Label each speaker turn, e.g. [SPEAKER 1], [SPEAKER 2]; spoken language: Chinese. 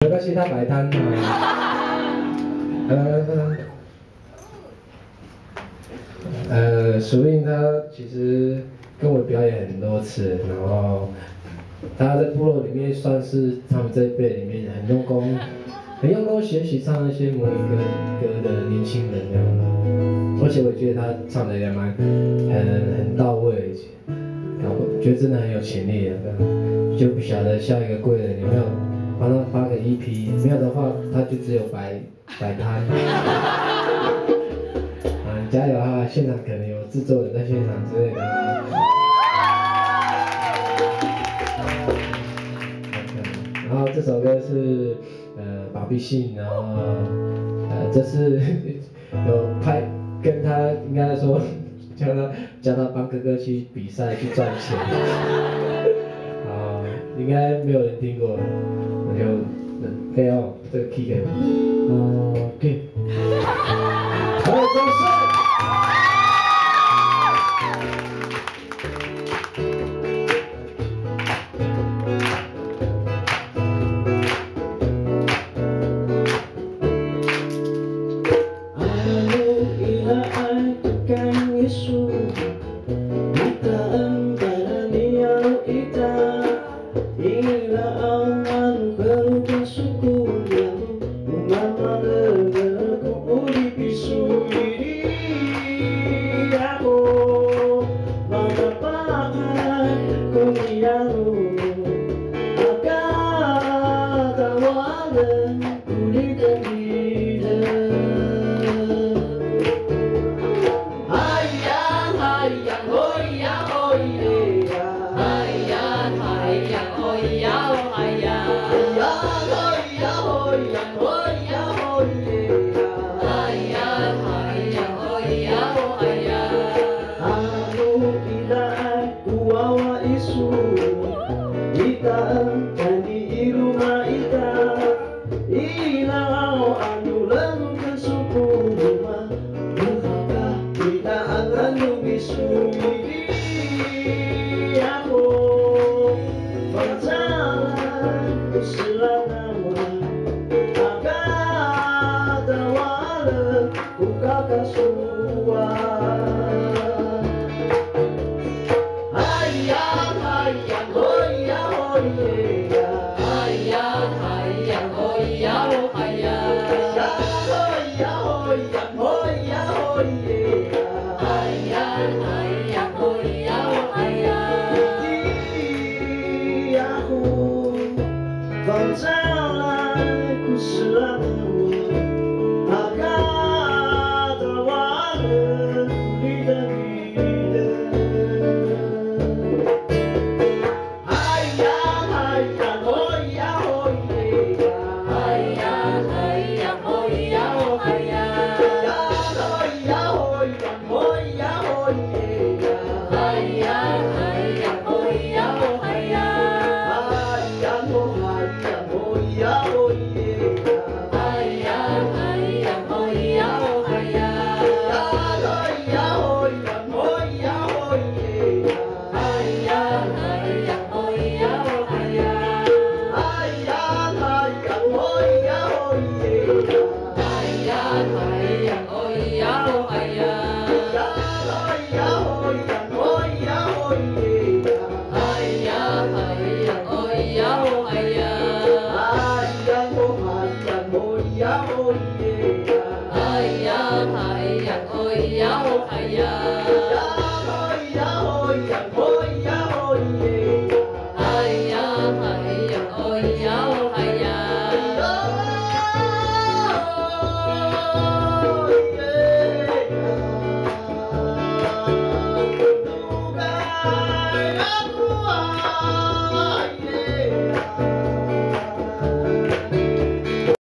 [SPEAKER 1] 没关系，他摆摊嘛。苏印他其实跟我表演很多次，然后他在部落里面算是他们这一辈里面很用功学习唱那些母语歌的年轻人这样。而且我觉得他唱的也很到位，然后我觉得真的很有潜力的。就不晓得下一个贵人有没有帮他发个 EP， 没有的话他就只有摆摊。加油哈！现场可能有制作人在现场之类的。然后这首歌是保庇信，然后这是有跟他应该说叫他帮哥哥去比赛去赚钱。啊，应该没有人听过，那就可以哦，这个 key 给我。OK。好，掌声。
[SPEAKER 2] 哎呀，